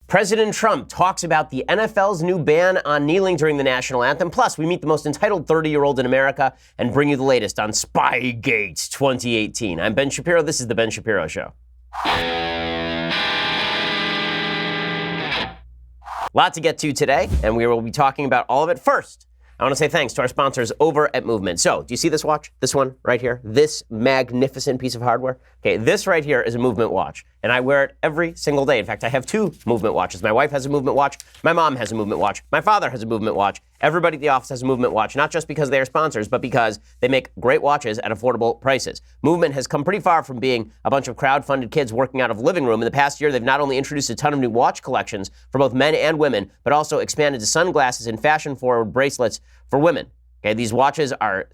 President Trump talks about the NFL's new ban on kneeling during the national anthem. Plus, we meet the most entitled 30-year-old in America and bring you the latest on Spygate 2018. I'm Ben Shapiro. This is The Ben Shapiro Show. Lot to get to today, and we will be talking about all of it. First, I want to say thanks to our sponsors over at Movement. So, do you see this watch? This one right here? This magnificent piece of hardware? Okay, this right here is a Movement watch, and I wear it every single day. In fact, I have two Movement watches. My wife has a Movement watch. My mom has a Movement watch. My father has a Movement watch. Everybody at the office has a Movement watch, not just because they are sponsors, but because they make great watches at affordable prices. Movement has come pretty far from being a bunch of crowd-funded kids working out of a living room. In the past year, they've not only introduced a ton of new watch collections for both men and women, but also expanded to sunglasses and fashion-forward bracelets for women. Okay, these watches are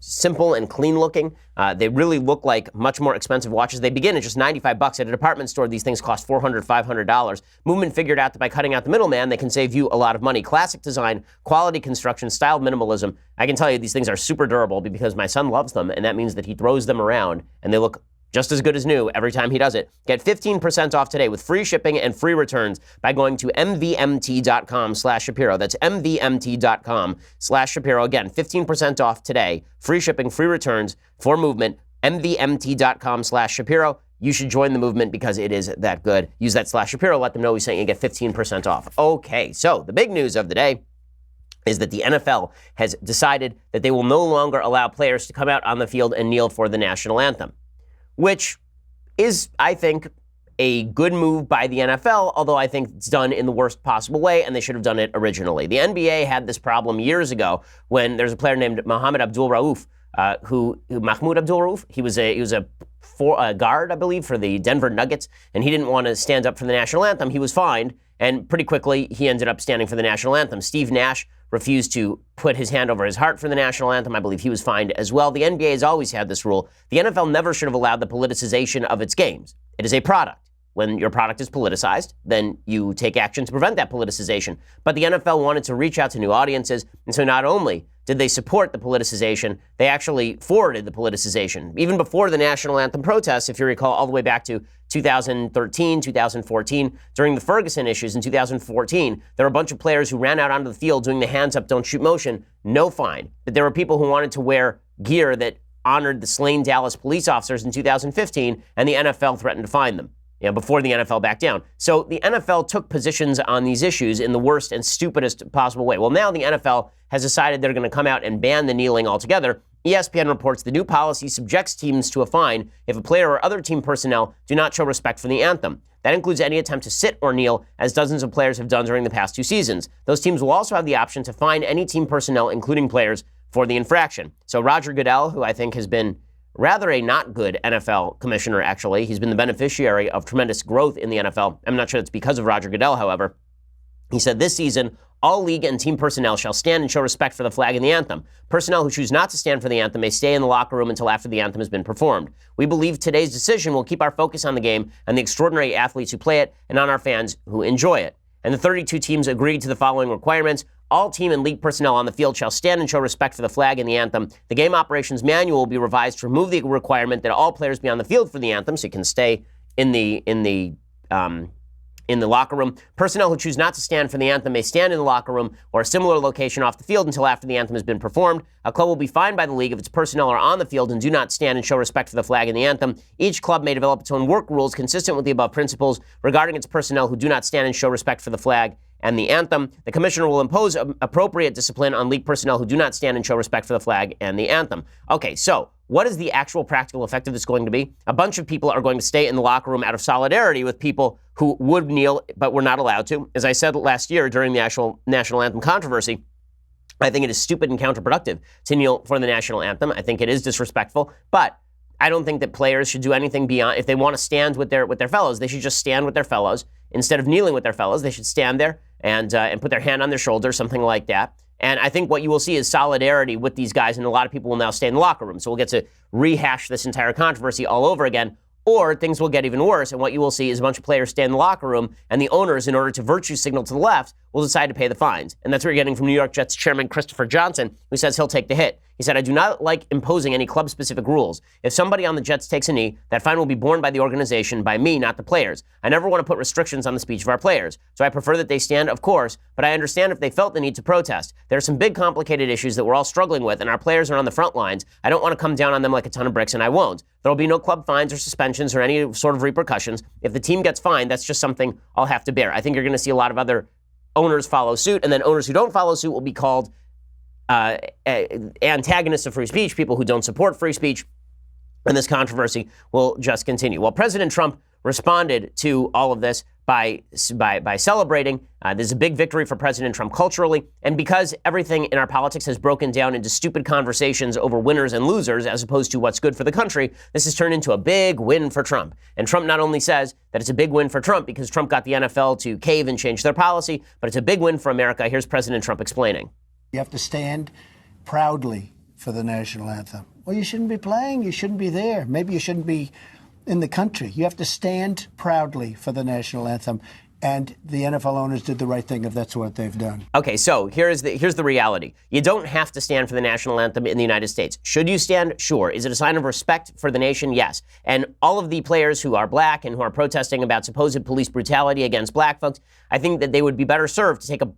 simple and clean looking. They really look like much more expensive watches. They begin at just $95 at a department store. These things cost $400, $500. Movement figured out that by cutting out the middleman, they can save you a lot of money. Classic design, quality construction, styled minimalism. I can tell you these things are super durable because my son loves them, and that means that he throws them around and they look just as good as new every time he does it. Get 15% off today with free shipping and free returns by going to mvmt.com/Shapiro. That's mvmt.com/Shapiro. Again, 15% off today. Free shipping, free returns for Movement. mvmt.com/Shapiro. You should join the movement because it is that good. Use that /Shapiro. Let them know we're saying you get 15% off. Okay, so the big news of the day is that the NFL has decided that they will no longer allow players to come out on the field and kneel for the national anthem, which is, I think, a good move by the NFL, although I think it's done in the worst possible way, and they should have done it originally. The NBA had this problem years ago when there's a player named Mahmoud Abdul-Rauf, he was a guard, I believe, for the Denver Nuggets, and he didn't want to stand up for the national anthem. He was fined, and pretty quickly he ended up standing for the national anthem. Steve Nash refused to put his hand over his heart for the national anthem. I believe he was fined as well. The NBA has always had this rule. The NFL never should have allowed the politicization of its games. It is a product. When your product is politicized, then you take action to prevent that politicization. But the NFL wanted to reach out to new audiences, and so not only did they support the politicization, they actually forwarded the politicization. Even before the national anthem protests, if you recall, all the way back to 2013, 2014, during the Ferguson issues in 2014, there were a bunch of players who ran out onto the field doing the hands up, don't shoot motion, no fine. But there were people who wanted to wear gear that honored the slain Dallas police officers in 2015, and the NFL threatened to fine them, before the NFL backed down. So the NFL took positions on these issues in the worst and stupidest possible way. Well, now the NFL has decided they're going to come out and ban the kneeling altogether. ESPN reports the new policy subjects teams to a fine if a player or other team personnel do not show respect for the anthem. That includes any attempt to sit or kneel, as dozens of players have done during the past 2 seasons. Those teams will also have the option to fine any team personnel, including players, for the infraction. So Roger Goodell, who I think has been rather a not good NFL commissioner, actually. He's been the beneficiary of tremendous growth in the NFL. I'm not sure it's because of Roger Goodell, however. He said this season, all league and team personnel shall stand and show respect for the flag and the anthem. Personnel who choose not to stand for the anthem may stay in the locker room until after the anthem has been performed. We believe today's decision will keep our focus on the game and the extraordinary athletes who play it and on our fans who enjoy it. And the 32 teams agreed to the following requirements. All team and league personnel on the field shall stand and show respect for the flag and the anthem. The game operations manual will be revised to remove the requirement that all players be on the field for the anthem, so you can stay in the locker room. Personnel who choose not to stand for the anthem may stand in the locker room or a similar location off the field until after the anthem has been performed. A club will be fined by the league if its personnel are on the field and do not stand and show respect for the flag and the anthem. Each club may develop its own work rules consistent with the above principles regarding its personnel who do not stand and show respect for the flag and the anthem. The commissioner will impose appropriate discipline on league personnel who do not stand and show respect for the flag and the anthem. Okay, so what is the actual practical effect of this going to be? A bunch of people are going to stay in the locker room out of solidarity with people who would kneel but were not allowed to. As I said last year during the actual national anthem controversy, I think it is stupid and counterproductive to kneel for the national anthem. I think it is disrespectful, but I don't think that players should do anything beyond, if they want to stand with their fellows, they should just stand with their fellows. Instead of kneeling with their fellows, they should stand there and put their hand on their shoulder, something like that. And I think what you will see is solidarity with these guys, and a lot of people will now stay in the locker room. So we'll get to rehash this entire controversy all over again, or things will get even worse, and what you will see is a bunch of players stay in the locker room, and the owners, in order to virtue signal to the left, will decide to pay the fines. And that's what you're getting from New York Jets chairman Christopher Johnson, who says he'll take the hit. He said, I do not like imposing any club-specific rules. If somebody on the Jets takes a knee, that fine will be borne by the organization, by me, not the players. I never want to put restrictions on the speech of our players. So I prefer that they stand, of course, but I understand if they felt the need to protest. There are some big complicated issues that we're all struggling with, and our players are on the front lines. I don't want to come down on them like a ton of bricks, and I won't. There will be no club fines or suspensions or any sort of repercussions. If the team gets fined, that's just something I'll have to bear. I think you're going to see a lot of other owners follow suit, and then owners who don't follow suit will be called antagonists of free speech, people who don't support free speech, and this controversy will just continue. Well, President Trump responded to all of this by celebrating. This is a big victory for President Trump culturally, and because everything in our politics has broken down into stupid conversations over winners and losers as opposed to what's good for the country, this has turned into a big win for Trump. And Trump not only says that it's a big win for Trump because Trump got the NFL to cave and change their policy, but it's a big win for America. Here's President Trump explaining. You have to stand proudly for the national anthem. Well, you shouldn't be playing. You shouldn't be there. Maybe you shouldn't be in the country. You have to stand proudly for the national anthem. And the NFL owners did the right thing if that's what they've done. Okay, so here's the reality. You don't have to stand for the national anthem in the United States. Should you stand? Sure. Is it a sign of respect for the nation? Yes. And all of the players who are black and who are protesting about supposed police brutality against black folks, I think that they would be better served to take a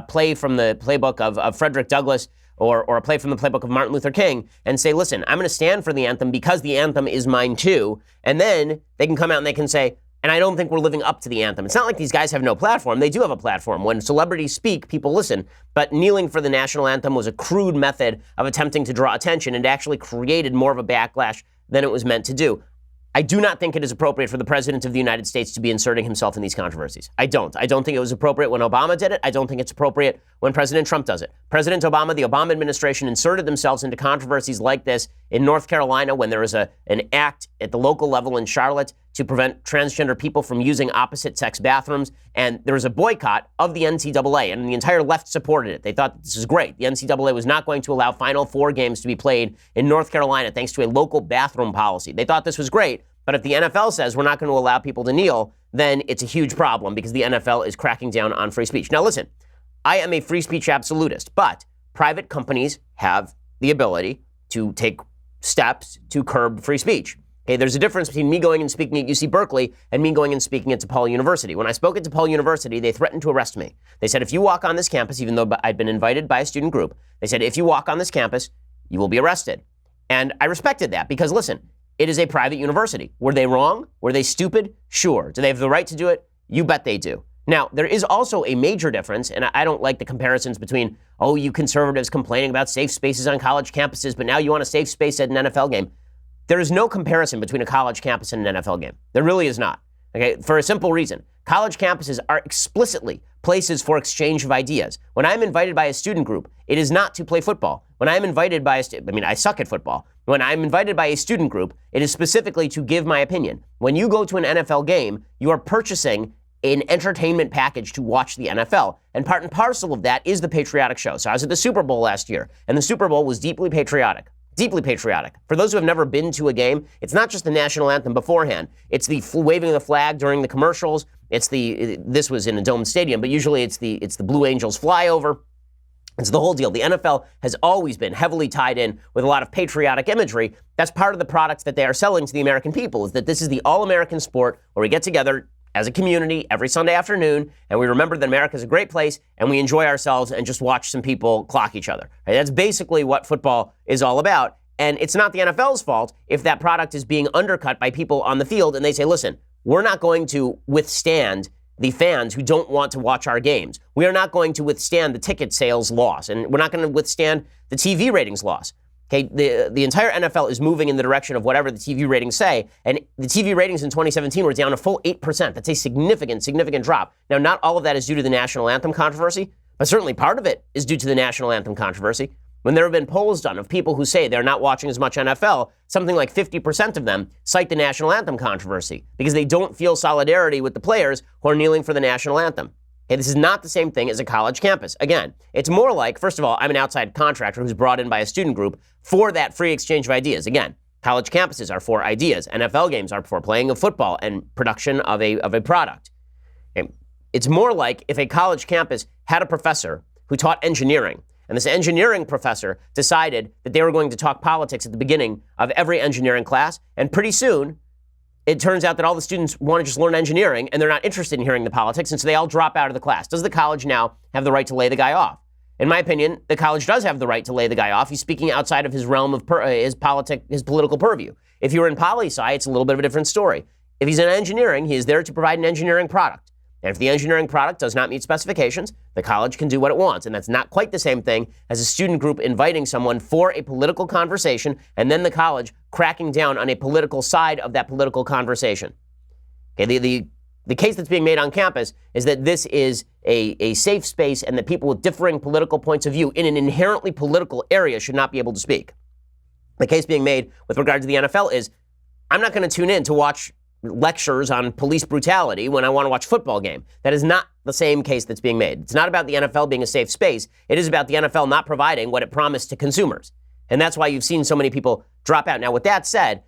play from the playbook of Frederick Douglass or a play from the playbook of Martin Luther King and say, listen, I'm going to stand for the anthem because the anthem is mine too. And then they can come out and they can say, and I don't think we're living up to the anthem. It's not like these guys have no platform. They do have a platform. When celebrities speak, people listen. But kneeling for the national anthem was a crude method of attempting to draw attention and actually created more of a backlash than it was meant to do. I do not think it is appropriate for the President of the United States to be inserting himself in these controversies. I don't. I don't think it was appropriate when Obama did it. I don't think it's appropriate when President Trump does it. President Obama, the Obama administration inserted themselves into controversies like this in North Carolina when there was an act at the local level in Charlotte to prevent transgender people from using opposite-sex bathrooms. And there was a boycott of the NCAA, and the entire left supported it. They thought that this was great. The NCAA was not going to allow Final Four games to be played in North Carolina thanks to a local bathroom policy. They thought this was great, but if the NFL says we're not going to allow people to kneel, then it's a huge problem because the NFL is cracking down on free speech. Now listen, I am a free speech absolutist, but private companies have the ability to take steps to curb free speech. Okay, there's a difference between me going and speaking at UC Berkeley and me going and speaking at DePaul University. When I spoke at DePaul University, they threatened to arrest me. They said, if you walk on this campus, even though I'd been invited by a student group, they said, if you walk on this campus, you will be arrested. And I respected that because, listen, it is a private university. Were they wrong? Were they stupid? Sure. Do they have the right to do it? You bet they do. Now, there is also a major difference, and I don't like the comparisons between, oh, you conservatives complaining about safe spaces on college campuses, but now you want a safe space at an NFL game. There is no comparison between a college campus and an NFL game. There really is not. Okay, for a simple reason. College campuses are explicitly places for exchange of ideas. When I'm invited by a student group, it is not to play football. When I'm invited by I suck at football. When I'm invited by a student group, it is specifically to give my opinion. When you go to an NFL game, you are purchasing an entertainment package to watch the NFL. And part and parcel of that is the patriotic show. So I was at the Super Bowl last year, and the Super Bowl was deeply patriotic. Deeply patriotic. For those who have never been to a game, it's not just the national anthem beforehand. It's the waving of the flag during the commercials. This was in a domed stadium, but usually it's the Blue Angels flyover. It's the whole deal. The NFL has always been heavily tied in with a lot of patriotic imagery. That's part of the product that they are selling to the American people, is that this is the all-American sport where we get together as a community every Sunday afternoon, and we remember that America is a great place, and we enjoy ourselves and just watch some people clock each other. Right? That's basically what football is all about, and it's not the NFL's fault if that product is being undercut by people on the field, and they say, listen, we're not going to withstand the fans who don't want to watch our games. We are not going to withstand the ticket sales loss, and we're not going to withstand the TV ratings loss. Okay, the entire NFL is moving in the direction of whatever the TV ratings say, and the TV ratings in 2017 were down a full 8%. That's a significant, significant drop. Now, not all of that is due to the national anthem controversy, but certainly part of it is due to the national anthem controversy. When there have been polls done of people who say they're not watching as much NFL, something like 50% of them cite the national anthem controversy because they don't feel solidarity with the players who are kneeling for the national anthem. Okay, this is not the same thing as a college campus. Again, it's more like, first of all, I'm an outside contractor who's brought in by a student group for that free exchange of ideas. Again, college campuses are for ideas. NFL games are for playing of football and production of a product. Okay, It's more like if a college campus had a professor who taught engineering, and this engineering professor decided that they were going to talk politics at the beginning of every engineering class, and pretty soon it turns out that all the students want to just learn engineering and they're not interested in hearing the politics, and so they all drop out of the class. Does the college now have the right to lay the guy off? In my opinion, the college does have the right to lay the guy off. He's speaking outside of his realm of his political purview. If you were in poli-sci, it's a little bit of a different story. If he's in engineering, he is there to provide an engineering product. And if the engineering product does not meet specifications, the college can do what it wants. And that's not quite the same thing as a student group inviting someone for a political conversation and then the college cracking down on a political side of that political conversation. Okay, the case that's being made on campus is that this is a safe space and that people with differing political points of view in an inherently political area should not be able to speak. The case being made with regard to the NFL is, I'm not going to tune in to watch lectures on police brutality when I want to watch a football game. That is not the same case that's being made. It's not about the NFL being a safe space. It is about the NFL not providing what it promised to consumers. And that's why you've seen so many people drop out. Now, with that said,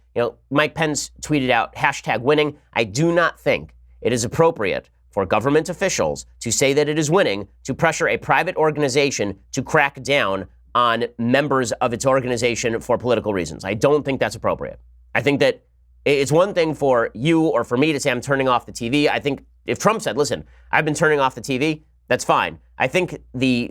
Mike Pence tweeted out #winning. I do not think it is appropriate for government officials to say that it is winning to pressure a private organization to crack down on members of its organization for political reasons. I don't think that's appropriate. I think that it's one thing for you or for me to say I'm turning off the TV. I think if Trump said, listen, I've been turning off the TV, that's fine. I think the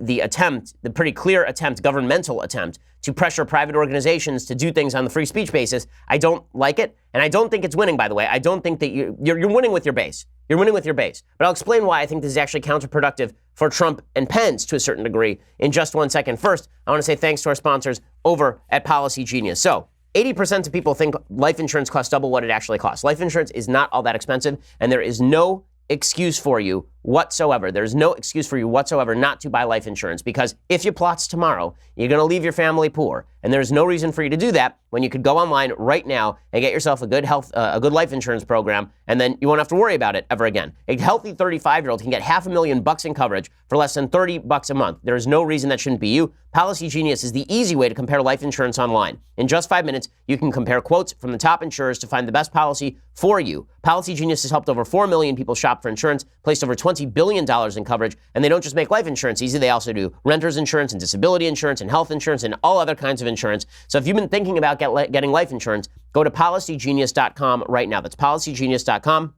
pretty clear attempt, governmental attempt, to pressure private organizations to do things on the free speech basis, I don't like it. And I don't think it's winning, by the way. I don't think that you're winning with your base. You're winning with your base. But I'll explain why I think this is actually counterproductive for Trump and Pence to a certain degree in just 1 second. First, I want to say thanks to our sponsors over at Policy Genius. So 80% of people think life insurance costs double what it actually costs. Life insurance is not all that expensive, and there is no excuse for you whatsoever. There's no excuse for you whatsoever not to buy life insurance, because if you plots tomorrow, you're going to leave your family poor. And there's no reason for you to do that when you could go online right now and get yourself a good life insurance program, and then you won't have to worry about it ever again. A healthy 35-year-old can get $500,000 in coverage for less than $30 a month. There is no reason that shouldn't be you. Policy Genius is the easy way to compare life insurance online. In just 5 minutes, you can compare quotes from the top insurers to find the best policy for you. Policy Genius has helped over 4 million people shop for insurance, placed over $20 billion in coverage, and they don't just make life insurance easy, they also do renter's insurance and disability insurance and health insurance and all other kinds of insurance. So if you've been thinking about getting life insurance, go to policygenius.com right now. That's policygenius.com.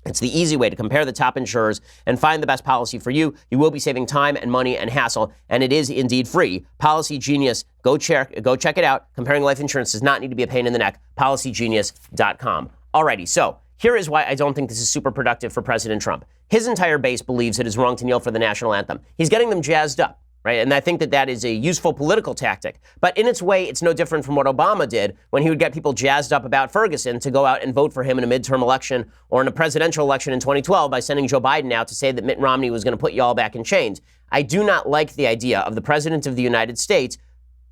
It's the easy way to compare the top insurers and find the best policy for you. You will be saving time and money and hassle, and it is indeed free. Policy Genius, go check it out. Comparing life insurance does not need to be a pain in the neck. Policygenius.com. Alrighty, so here is why I don't think this is super productive for President Trump. His entire base believes it is wrong to kneel for the national anthem. He's getting them jazzed up, right? And I think that is a useful political tactic. But in its way, it's no different from what Obama did when he would get people jazzed up about Ferguson to go out and vote for him in a midterm election or in a presidential election in 2012 by sending Joe Biden out to say that Mitt Romney was going to put you all back in chains. I do not like the idea of the President of the United States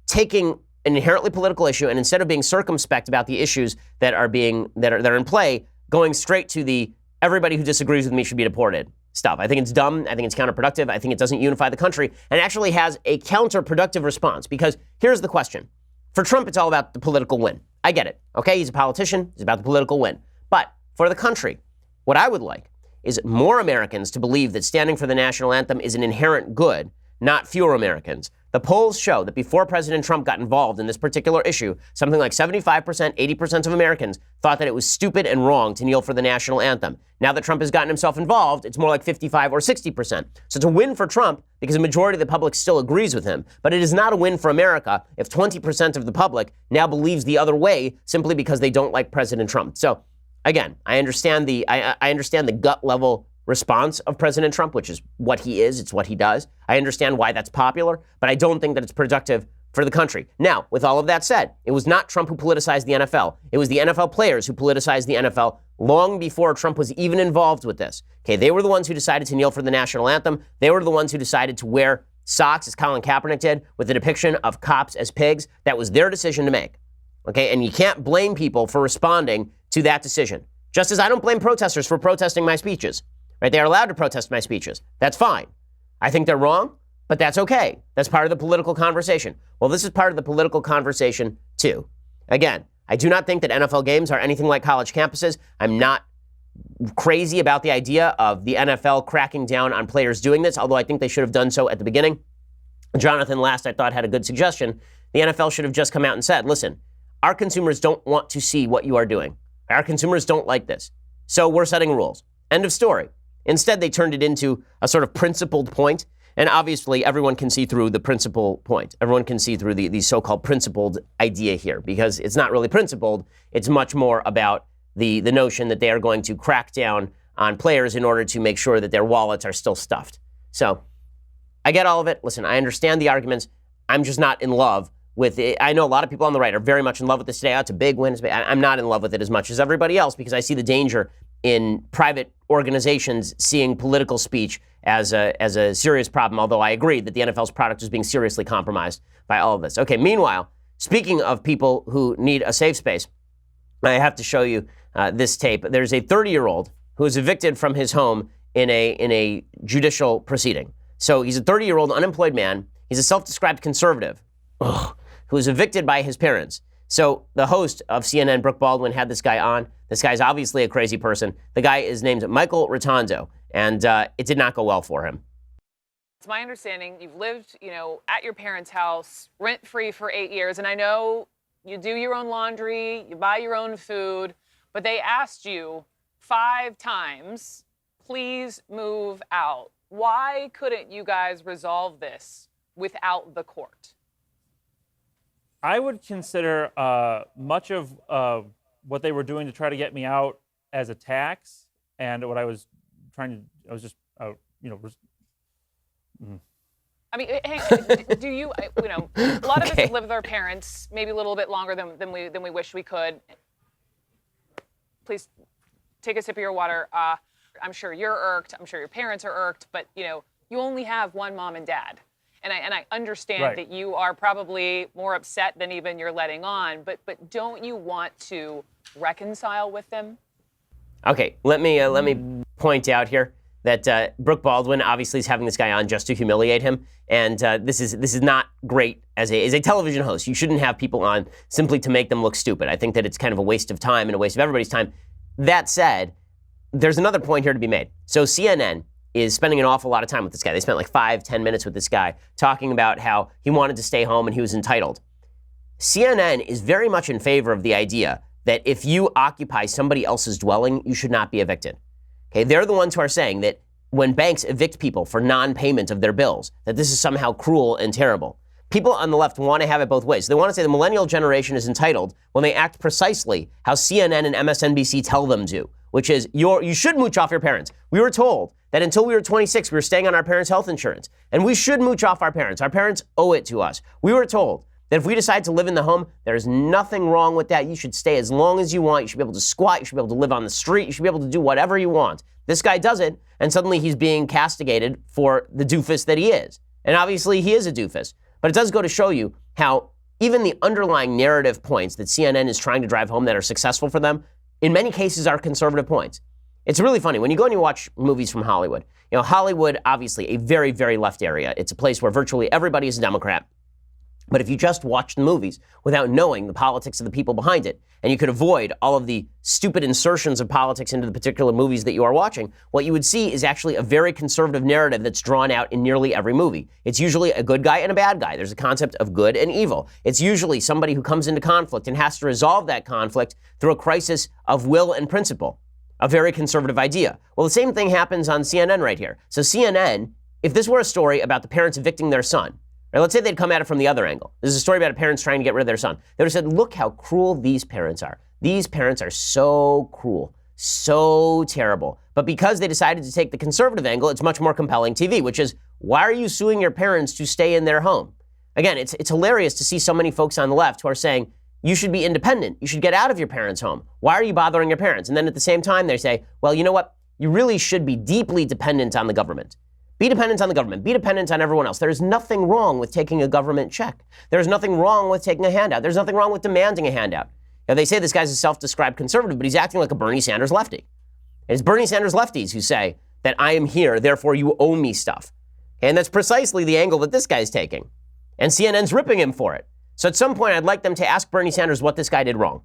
taking an inherently political issue and instead of being circumspect about the issues that are in play, going straight to the everybody who disagrees with me should be deported stuff. I think it's dumb. I think it's counterproductive. I think it doesn't unify the country and actually has a counterproductive response, because here's the question. For Trump, it's all about the political win. I get it. Okay, he's a politician. He's about the political win. But for the country, what I would like is more Americans to believe that standing for the national anthem is an inherent good, not fewer Americans. The polls show that before President Trump got involved in this particular issue, something like 75%, 80% of Americans thought that it was stupid and wrong to kneel for the national anthem. Now that Trump has gotten himself involved, it's more like 55 or 60%. So it's a win for Trump because a majority of the public still agrees with him. But it is not a win for America if 20% of the public now believes the other way simply because they don't like President Trump. So again, I understand the gut level response of President Trump, which is what he is. It's what he does. I understand why that's popular, but I don't think that it's productive for the country. Now, with all of that said, it was not Trump who politicized the NFL. It was the NFL players who politicized the NFL long before Trump was even involved with this. Okay, they were the ones who decided to kneel for the national anthem. They were the ones who decided to wear socks, as Colin Kaepernick did, with a depiction of cops as pigs. That was their decision to make. Okay, and you can't blame people for responding to that decision. Just as I don't blame protesters for protesting my speeches. Right? They are allowed to protest my speeches. That's fine. I think they're wrong, but that's okay. That's part of the political conversation. Well, this is part of the political conversation too. Again, I do not think that NFL games are anything like college campuses. I'm not crazy about the idea of the NFL cracking down on players doing this, although I think they should have done so at the beginning. Jonathan Last, I thought, had a good suggestion. The NFL should have just come out and said, listen, our consumers don't want to see what you are doing. Our consumers don't like this. So we're setting rules. End of story. Instead, they turned it into a sort of principled point. And obviously, everyone can see through the principal point. Everyone can see through the so-called principled idea here, because it's not really principled. It's much more about the notion that they are going to crack down on players in order to make sure that their wallets are still stuffed. So I get all of it. Listen, I understand the arguments. I'm just not in love with it. I know a lot of people on the right are very much in love with this today. Oh, it's a big win. I'm not in love with it as much as everybody else, because I see the danger in private organizations seeing political speech as a serious problem, although I agree that the NFL's product is being seriously compromised by all of this. Okay, meanwhile, speaking of people who need a safe space, I have to show you this tape. There's a 30-year-old who was evicted from his home in a judicial proceeding. So he's a 30-year-old unemployed man. He's a self-described conservative who was evicted by his parents. So the host of CNN, Brooke Baldwin, had this guy on. This guy's obviously a crazy person. The guy is named Michael Rotondo, and it did not go well for him. It's my understanding you've lived, at your parents' house, rent-free for 8 years, and I know you do your own laundry, you buy your own food, but they asked you 5 times, please move out. Why couldn't you guys resolve this without the court? I would consider much of what they were doing to try to get me out as a tax, and what I was just. I mean, hey, do you, a lot of us live with our parents, maybe a little bit longer than we wish we could. Please take a sip of your water. I'm sure you're irked. I'm sure your parents are irked, but you only have one mom and dad. And I understand that you are probably more upset than even you're letting on, but don't you want to reconcile with them? Okay, let me point out here that Brooke Baldwin obviously is having this guy on just to humiliate him, and this is not great as a television host. You shouldn't have people on simply to make them look stupid. I think that it's kind of a waste of time and a waste of everybody's time. That said, there's another point here to be made. So CNN is spending an awful lot of time with this guy. They spent like 5-10 minutes with this guy talking about how he wanted to stay home and he was entitled. CNN is very much in favor of the idea that if you occupy somebody else's dwelling, you should not be evicted. Okay, they're the ones who are saying that when banks evict people for non-payment of their bills, that this is somehow cruel and terrible. People on the left want to have it both ways. They want to say the millennial generation is entitled when they act precisely how CNN and MSNBC tell them to, which is you should mooch off your parents. We were told that until we were 26, we were staying on our parents' health insurance, and we should mooch off our parents. Our parents owe it to us. We were told that if we decide to live in the home, there's nothing wrong with that. You should stay as long as you want. You should be able to squat. You should be able to live on the street. You should be able to do whatever you want. This guy does it, and suddenly he's being castigated for the doofus that he is. And obviously he is a doofus. But it does go to show you how even the underlying narrative points that CNN is trying to drive home that are successful for them, in many cases are conservative points. It's really funny. When you go and you watch movies from Hollywood, Hollywood, obviously a very, very left area. It's a place where virtually everybody is a Democrat. But if you just watch the movies without knowing the politics of the people behind it, and you could avoid all of the stupid insertions of politics into the particular movies that you are watching, what you would see is actually a very conservative narrative that's drawn out in nearly every movie. It's usually a good guy and a bad guy. There's a concept of good and evil. It's usually somebody who comes into conflict and has to resolve that conflict through a crisis of will and principle. A very conservative idea. Well, the same thing happens on CNN right here. So CNN, if this were a story about the parents evicting their son, or let's say they'd come at it from the other angle. This is a story about parents trying to get rid of their son. They would have said, look how cruel these parents are. These parents are so cruel, so terrible. But because they decided to take the conservative angle, it's much more compelling TV, which is, why are you suing your parents to stay in their home? Again, it's hilarious to see so many folks on the left who are saying, you should be independent. You should get out of your parents' home. Why are you bothering your parents? And then at the same time, they say, well, you know what? You really should be deeply dependent on the government. Be dependent on the government. Be dependent on everyone else. There's nothing wrong with taking a government check. There's nothing wrong with taking a handout. There's nothing wrong with demanding a handout. Now, they say this guy's a self-described conservative, but he's acting like a Bernie Sanders lefty. And it's Bernie Sanders lefties who say that I am here, therefore you owe me stuff. And that's precisely the angle that this guy's taking. And CNN's ripping him for it. So at some point, I'd like them to ask Bernie Sanders what this guy did wrong.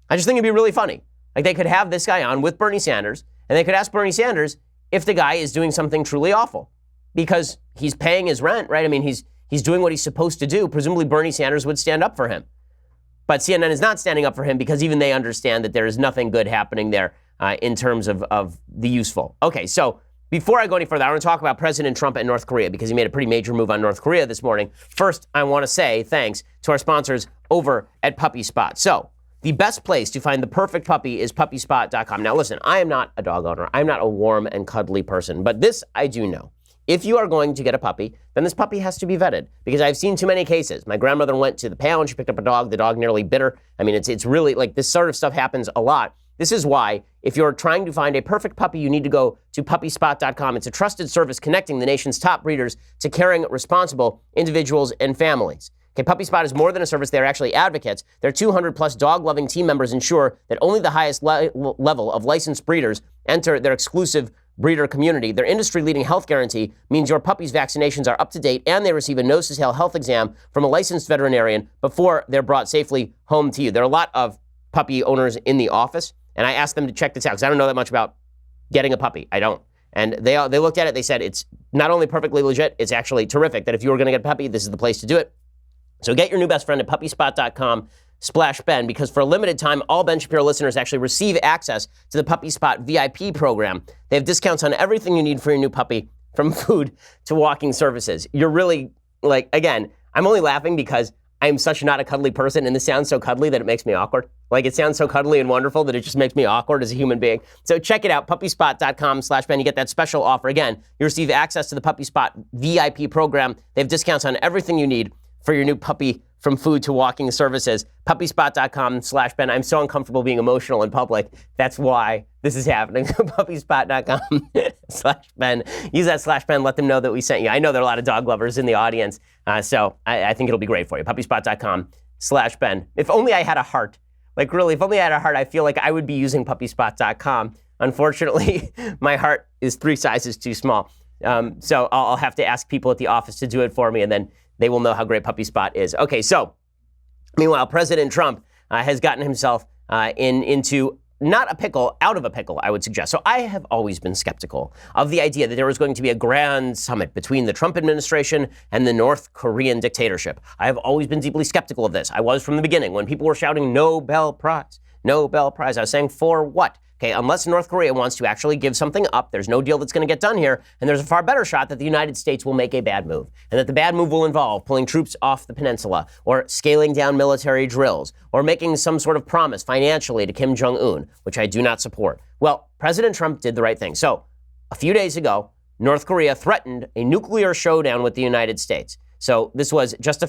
I just think it'd be really funny. Like they could have this guy on with Bernie Sanders, And they could ask Bernie Sanders if the guy is doing something truly awful because he's paying his rent, right? I mean, he's doing what he's supposed to do. Presumably Bernie Sanders would stand up for him. But CNN is not standing up for him because even they understand that there is nothing good happening there in terms of the useful. Okay, so before I go any further, I want to talk about President Trump and North Korea because he made a pretty major move on North Korea this morning. First, I want to say thanks to our sponsors over at Puppy Spot. So the best place to find the perfect puppy is puppyspot.com. Now, listen, I am not a dog owner. I'm not a warm and cuddly person, but this I do know. If you are going to get a puppy, then this puppy has to be vetted because I've seen too many cases. My grandmother went to the pound. She picked up a dog. The dog nearly bit her. I mean, it's really like this sort of stuff happens a lot. This is why if you're trying to find a perfect puppy, you need to go to puppyspot.com. It's a trusted service connecting the nation's top breeders to caring, responsible individuals and families. Okay, Puppy Spot is more than a service. They're actually advocates. Their 200-plus dog-loving team members ensure that only the highest level of licensed breeders enter their exclusive breeder community. Their industry-leading health guarantee means your puppy's vaccinations are up to date and they receive a nose-to-tail health exam from a licensed veterinarian before they're brought safely home to you. There are a lot of puppy owners in the office, and I asked them to check this out because I don't know that much about getting a puppy. I don't. And they looked at it. They said it's not only perfectly legit, it's actually terrific that if you were going to get a puppy, this is the place to do it. So get your new best friend at puppyspot.com/Ben because for a limited time, all Ben Shapiro listeners actually receive access to the Puppy Spot VIP program. They have discounts on everything you need for your new puppy, from food to walking services. You're really, like, again, I'm only laughing because I'm such not a cuddly person, and this sounds so cuddly that it makes me awkward. Like, it sounds so cuddly and wonderful that it just makes me awkward as a human being. So check it out, puppyspot.com/Ben. You get that special offer. Again, you receive access to the Puppy Spot VIP program. They have discounts on everything you need for your new puppy, from food to walking services. Puppyspot.com/Ben. I'm so uncomfortable being emotional in public. That's why this is happening. Puppyspot.com/Ben. Use that /Ben. Let them know that we sent you. I know there are a lot of dog lovers in the audience, so I think it'll be great for you. Puppyspot.com/Ben. If only I had a heart. Like, really, if only I had a heart, I feel like I would be using puppyspot.com. Unfortunately, my heart is 3 sizes too small. So I'll have to ask people at the office to do it for me, and then they will know how great Puppy Spot is. Okay, so meanwhile, President Trump has gotten himself into not a pickle, out of a pickle, I would suggest. So I have always been skeptical of the idea that there was going to be a grand summit between the Trump administration and the North Korean dictatorship. I have always been deeply skeptical of this. I was from the beginning. When people were shouting Nobel Prize, Nobel Prize, I was saying, for what? Okay, unless North Korea wants to actually give something up, there's no deal that's going to get done here, and there's a far better shot that the United States will make a bad move, and that the bad move will involve pulling troops off the peninsula, or scaling down military drills, or making some sort of promise financially to Kim Jong-un, which I do not support. Well, President Trump did the right thing. So, a few days ago, North Korea threatened a nuclear showdown with the United States. So this was just a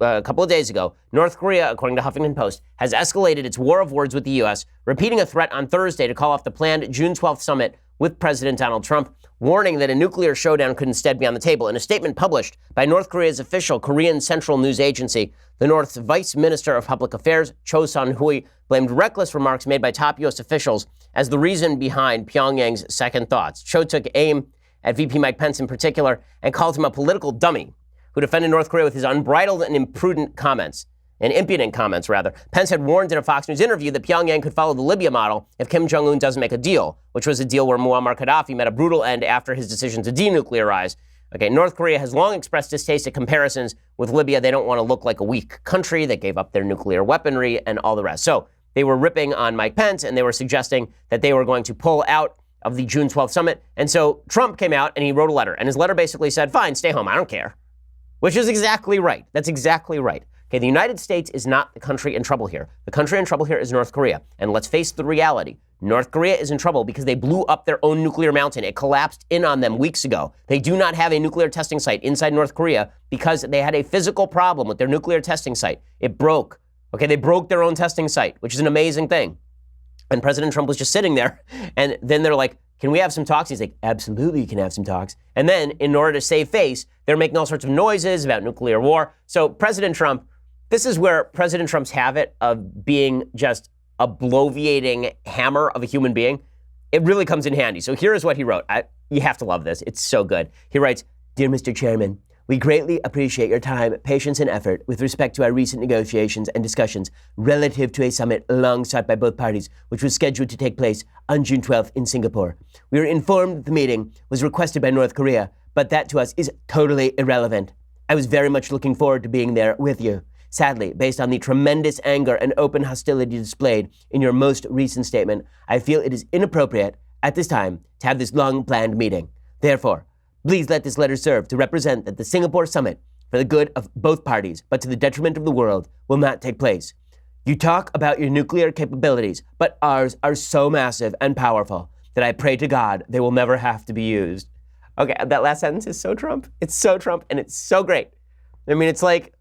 couple of days ago. North Korea, according to Huffington Post, has escalated its war of words with the U.S., repeating a threat on Thursday to call off the planned June 12th summit with President Donald Trump, warning that a nuclear showdown could instead be on the table. In a statement published by North Korea's official Korean Central News Agency, the North's Vice Minister of Public Affairs, Cho Sun-hui, blamed reckless remarks made by top U.S. officials as the reason behind Pyongyang's second thoughts. Cho took aim at VP Mike Pence in particular and called him a political dummy who defended North Korea with his unbridled and impudent comments. Pence had warned in a Fox News interview that Pyongyang could follow the Libya model if Kim Jong-un doesn't make a deal, which was a deal where Muammar Gaddafi met a brutal end after his decision to denuclearize. Okay, North Korea has long expressed distaste at comparisons with Libya. They don't want to look like a weak country that gave up their nuclear weaponry and all the rest. So they were ripping on Mike Pence, and they were suggesting that they were going to pull out of the June 12th summit. And so Trump came out and he wrote a letter, and his letter basically said, fine, stay home, I don't care. Which is exactly right. That's exactly right. Okay, the United States is not the country in trouble here. The country in trouble here is North Korea. And let's face the reality. North Korea is in trouble because they blew up their own nuclear mountain. It collapsed in on them weeks ago. They do not have a nuclear testing site inside North Korea because they had a physical problem with their nuclear testing site. It broke. Okay, they broke their own testing site, which is an amazing thing. And President Trump was just sitting there. And then they're like, can we have some talks? He's like, absolutely, you can have some talks. And then, in order to save face, they're making all sorts of noises about nuclear war. So President Trump, this is where President Trump's habit of being just a bloviating hammer of a human being, it really comes in handy. So here is what he wrote. You have to love this. It's so good. He writes, Dear Mr. Chairman, We greatly appreciate your time, patience, and effort with respect to our recent negotiations and discussions relative to a summit long sought by both parties, which was scheduled to take place on June 12th in Singapore. We were informed that the meeting was requested by North Korea, but that to us is totally irrelevant. I was very much looking forward to being there with you. Sadly, based on the tremendous anger and open hostility displayed in your most recent statement, I feel it is inappropriate at this time to have this long-planned meeting. Therefore, please let this letter serve to represent that the Singapore summit, for the good of both parties, but to the detriment of the world, will not take place. You talk about your nuclear capabilities, but ours are so massive and powerful that I pray to God they will never have to be used. Okay, that last sentence is so Trump. It's so Trump, and it's so great. I mean, it's like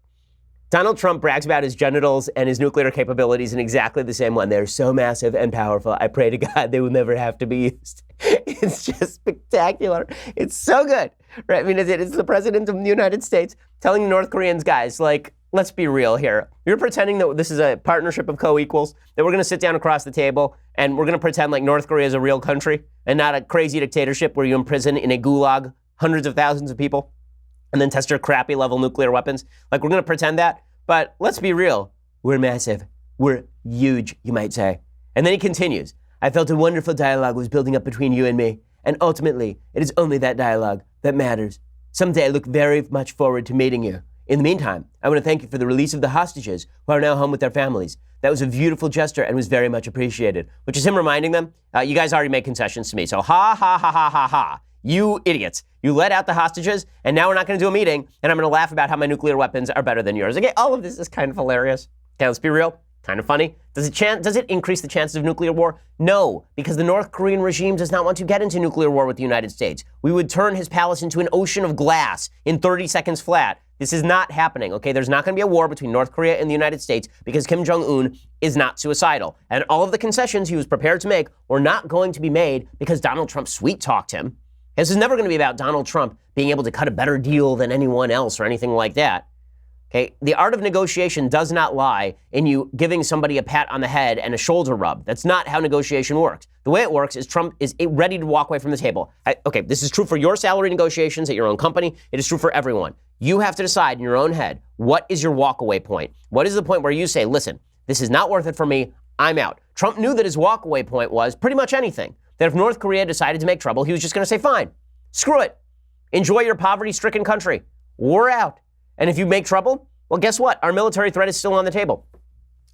Donald Trump brags about his genitals and his nuclear capabilities in exactly the same one. They're so massive and powerful. I pray to God they will never have to be used. It's just spectacular. It's so good, right? I mean, it's the president of the United States telling the North Koreans, guys, like, let's be real here. You're pretending that this is a partnership of co-equals, that we're going to sit down across the table and we're going to pretend like North Korea is a real country and not a crazy dictatorship where you imprison in a gulag hundreds of thousands of people and then test your crappy level nuclear weapons. Like, we're going to pretend that, but let's be real. We're massive. We're huge, you might say. And then he continues. I felt a wonderful dialogue was building up between you and me, and ultimately, it is only that dialogue that matters. Someday I look very much forward to meeting you. In the meantime, I want to thank you for the release of the hostages who are now home with their families. That was a beautiful gesture and was very much appreciated, which is him reminding them, you guys already made concessions to me, so ha, ha, ha, ha, ha, ha. You idiots. You let out the hostages, and now we're not going to do a meeting, and I'm going to laugh about how my nuclear weapons are better than yours. Okay, all of this is kind of hilarious. Okay, let's be real. Kind of funny. Does it increase the chances of nuclear war? No, because the North Korean regime does not want to get into nuclear war with the United States. We would turn his palace into an ocean of glass in 30 seconds flat. This is not happening, okay? There's not going to be a war between North Korea and the United States because Kim Jong-un is not suicidal. And all of the concessions he was prepared to make were not going to be made because Donald Trump sweet-talked him. This is never going to be about Donald Trump being able to cut a better deal than anyone else or anything like that. Okay, the art of negotiation does not lie in you giving somebody a pat on the head and a shoulder rub. That's not how negotiation works. The way it works is Trump is ready to walk away from the table. Okay, this is true for your salary negotiations at your own company. It is true for everyone. You have to decide in your own head, what is your walkaway point? What is the point where you say, listen, this is not worth it for me, I'm out. Trump knew that his walkaway point was pretty much anything. That if North Korea decided to make trouble, he was just going to say, fine, screw it. Enjoy your poverty-stricken country. We're out. And if you make trouble, well, guess what? Our military threat is still on the table.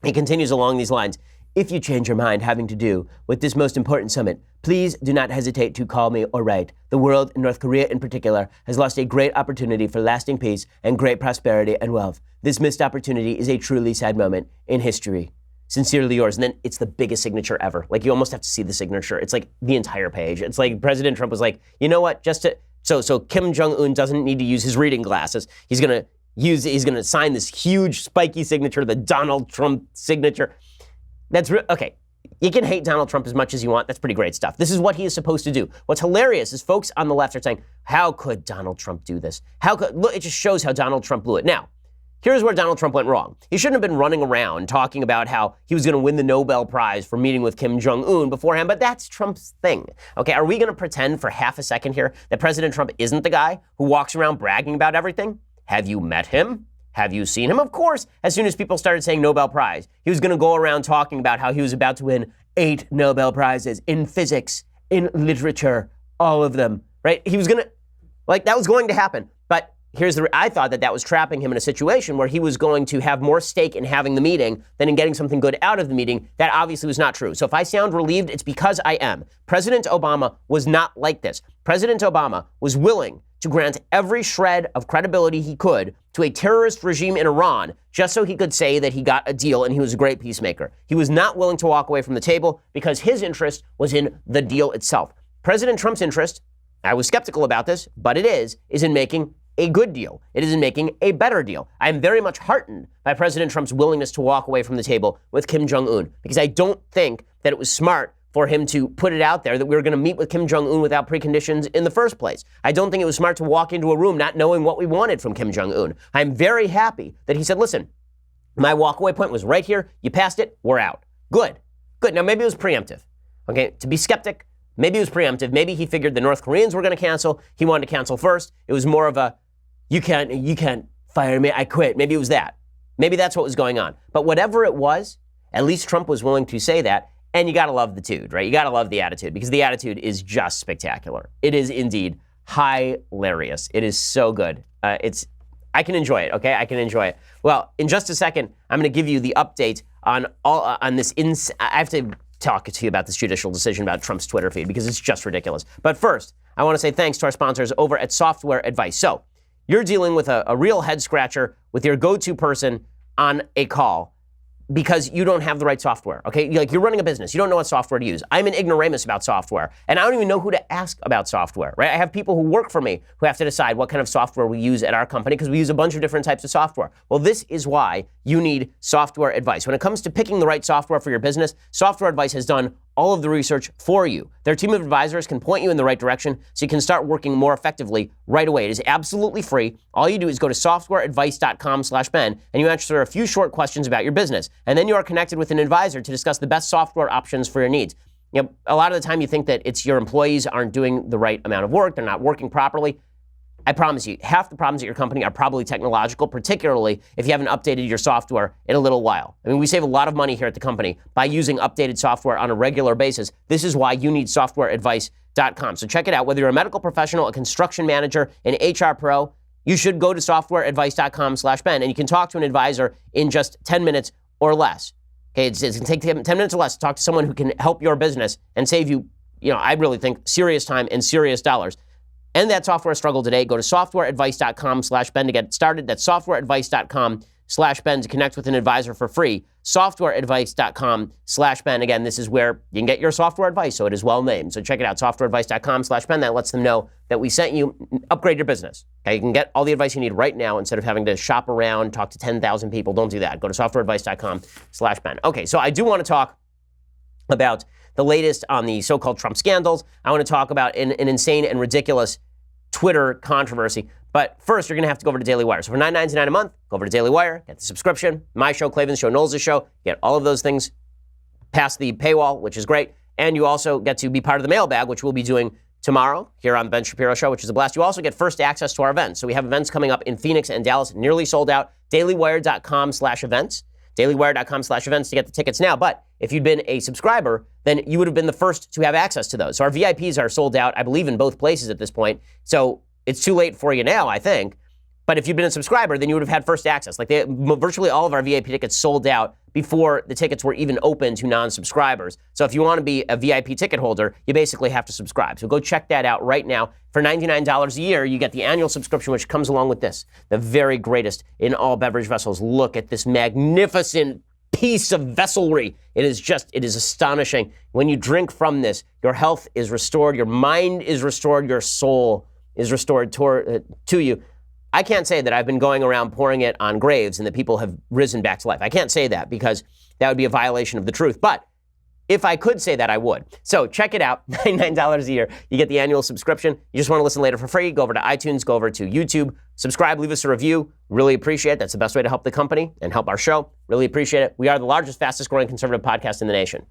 He continues along these lines. If you change your mind having to do with this most important summit, please do not hesitate to call me or write. The world, and North Korea in particular, has lost a great opportunity for lasting peace and great prosperity and wealth. This missed opportunity is a truly sad moment in history. Sincerely yours. And then it's the biggest signature ever. Like, you almost have to see the signature. It's like the entire page. It's like President Trump was like, you know what? So Kim Jong-un doesn't need to use his reading glasses. He's going to sign this huge spiky signature, the Donald Trump signature. That's okay. You can hate Donald Trump as much as you want. That's pretty great stuff. This is what he is supposed to do. What's hilarious is folks on the left are saying, how could Donald Trump do this? Look, it just shows how Donald Trump blew it. Now, here's where Donald Trump went wrong. He shouldn't have been running around talking about how he was going to win the Nobel Prize for meeting with Kim Jong-un beforehand, but that's Trump's thing. Okay, are we going to pretend for half a second here that President Trump isn't the guy who walks around bragging about everything? Have you met him? Have you seen him? Of course, as soon as people started saying Nobel Prize, he was going to go around talking about how he was about to win 8 Nobel Prizes in physics, in literature, all of them, right? He was going to, that was going to happen. But I thought that was trapping him in a situation where he was going to have more stake in having the meeting than in getting something good out of the meeting. That obviously was not true. So if I sound relieved, it's because I am. President Obama was not like this. President Obama was willing to grant every shred of credibility he could to a terrorist regime in Iran just so he could say that he got a deal and he was a great peacemaker. He was not willing to walk away from the table because his interest was in the deal itself. President Trump's interest, I was skeptical about this, but it is in making a good deal. It is in making a better deal. I am very much heartened by President Trump's willingness to walk away from the table with Kim Jong-un because I don't think that it was smart for him to put it out there that we were going to meet with Kim Jong-un without preconditions in the first place. I don't think it was smart to walk into a room not knowing what we wanted from Kim Jong-un. I'm very happy that he said, listen, my walkaway point was right here. You passed it. We're out. Good. Now, maybe it was preemptive. Okay, to be skeptic, maybe it was preemptive. Maybe he figured the North Koreans were going to cancel. He wanted to cancel first. It was more of a, you can't fire me, I quit. Maybe it was that. Maybe that's what was going on. But whatever it was, at least Trump was willing to say that. And you got to love the dude, right? You got to love the attitude, because the attitude is just spectacular. It is indeed hilarious. It is so good. I can enjoy it, okay? I can enjoy it. Well, in just a second, I'm going to give you the update on this. I have to talk to you about this judicial decision about Trump's Twitter feed, because it's just ridiculous. But first, I want to say thanks to our sponsors over at Software Advice. So you're dealing with a real head scratcher with your go-to person on a call because you don't have the right software, okay? You're running a business. You don't know what software to use. I'm an ignoramus about software, and I don't even know who to ask about software, right? I have people who work for me who have to decide what kind of software we use at our company, because we use a bunch of different types of software. Well, this is why you need Software Advice. When it comes to picking the right software for your business, Software Advice has done all of the research for you. Their team of advisors can point you in the right direction so you can start working more effectively right away. It is absolutely free. All you do is go to softwareadvice.com/Ben and you answer a few short questions about your business. And then you are connected with an advisor to discuss the best software options for your needs. A lot of the time you think that it's your employees aren't doing the right amount of work, they're not working properly. I promise you, half the problems at your company are probably technological, particularly if you haven't updated your software in a little while. I mean, we save a lot of money here at the company by using updated software on a regular basis. This is why you need softwareadvice.com. So check it out. Whether you're a medical professional, a construction manager, an HR pro, you should go to softwareadvice.com/Ben, and you can talk to an advisor in just 10 minutes or less. Okay, it can take 10 minutes or less to talk to someone who can help your business and save you, I really think, serious time and serious dollars. End that software struggle today. Go to softwareadvice.com/Ben to get started. That's softwareadvice.com/Ben to connect with an advisor for free. Softwareadvice.com/Ben. Again, this is where you can get your software advice, so it is well named. So check it out, softwareadvice.com/Ben. That lets them know that we sent you. Upgrade your business. Okay, you can get all the advice you need right now instead of having to shop around, talk to 10,000 people. Don't do that. Go to softwareadvice.com/Ben. Okay, so I do want to talk about the latest on the so-called Trump scandals. I want to talk about an insane and ridiculous Twitter controversy. But first, you're going to have to go over to Daily Wire. So for $9.99 a month, go over to Daily Wire, get the subscription. My show, Klavan's show, Knowles' show. Get all of those things past the paywall, which is great. And you also get to be part of the mailbag, which we'll be doing tomorrow here on the Ben Shapiro Show, which is a blast. You also get first access to our events. So we have events coming up in Phoenix and Dallas, nearly sold out. dailywire.com/events. dailywire.com/events to get the tickets now. But if you'd been a subscriber, then you would have been the first to have access to those. So our VIPs are sold out, I believe, in both places at this point. So it's too late for you now, I think. But if you'd been a subscriber, then you would have had first access. Virtually all of our VIP tickets sold out before the tickets were even open to non-subscribers. So if you want to be a VIP ticket holder, you basically have to subscribe. So go check that out right now. For $99 a year, you get the annual subscription, which comes along with this, the very greatest in all beverage vessels. Look at this magnificent piece of vesselry. It is astonishing. When you drink from this, your health is restored, your mind is restored, your soul is restored to you. I can't say that I've been going around pouring it on graves and that people have risen back to life. I can't say that because that would be a violation of the truth. But if I could say that, I would. So check it out, $99 a year. You get the annual subscription. You just want to listen later for free, go over to iTunes, go over to YouTube, subscribe, leave us a review. Really appreciate it. That's the best way to help the company and help our show. Really appreciate it. We are the largest, fastest growing conservative podcast in the nation.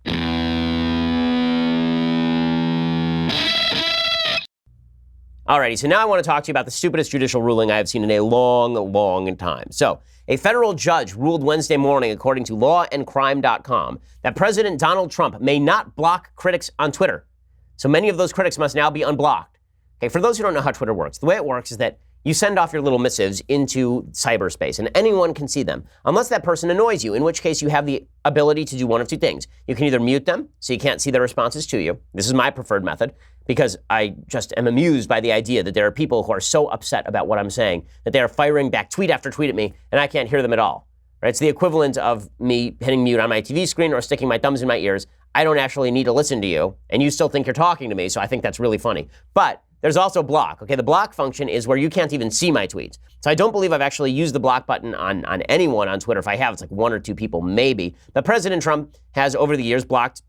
Alrighty, so now I want to talk to you about the stupidest judicial ruling I have seen in a long, long time. So, a federal judge ruled Wednesday morning, according to lawandcrime.com, that President Donald Trump may not block critics on Twitter. So many of those critics must now be unblocked. Okay, for those who don't know how Twitter works, the way it works is that you send off your little missives into cyberspace, and anyone can see them, unless that person annoys you, in which case you have the ability to do one of two things. You can either mute them, so you can't see their responses to you. This is my preferred method, because I just am amused by the idea that there are people who are so upset about what I'm saying that they are firing back tweet after tweet at me, and I can't hear them at all. Right? It's the equivalent of me hitting mute on my TV screen or sticking my thumbs in my ears. I don't actually need to listen to you, and you still think you're talking to me, so I think that's really funny. But there's also block. Okay, the block function is where you can't even see my tweets. So I don't believe I've actually used the block button on anyone on Twitter. If I have, it's like one or two people, maybe. But President Trump has, over the years, blocked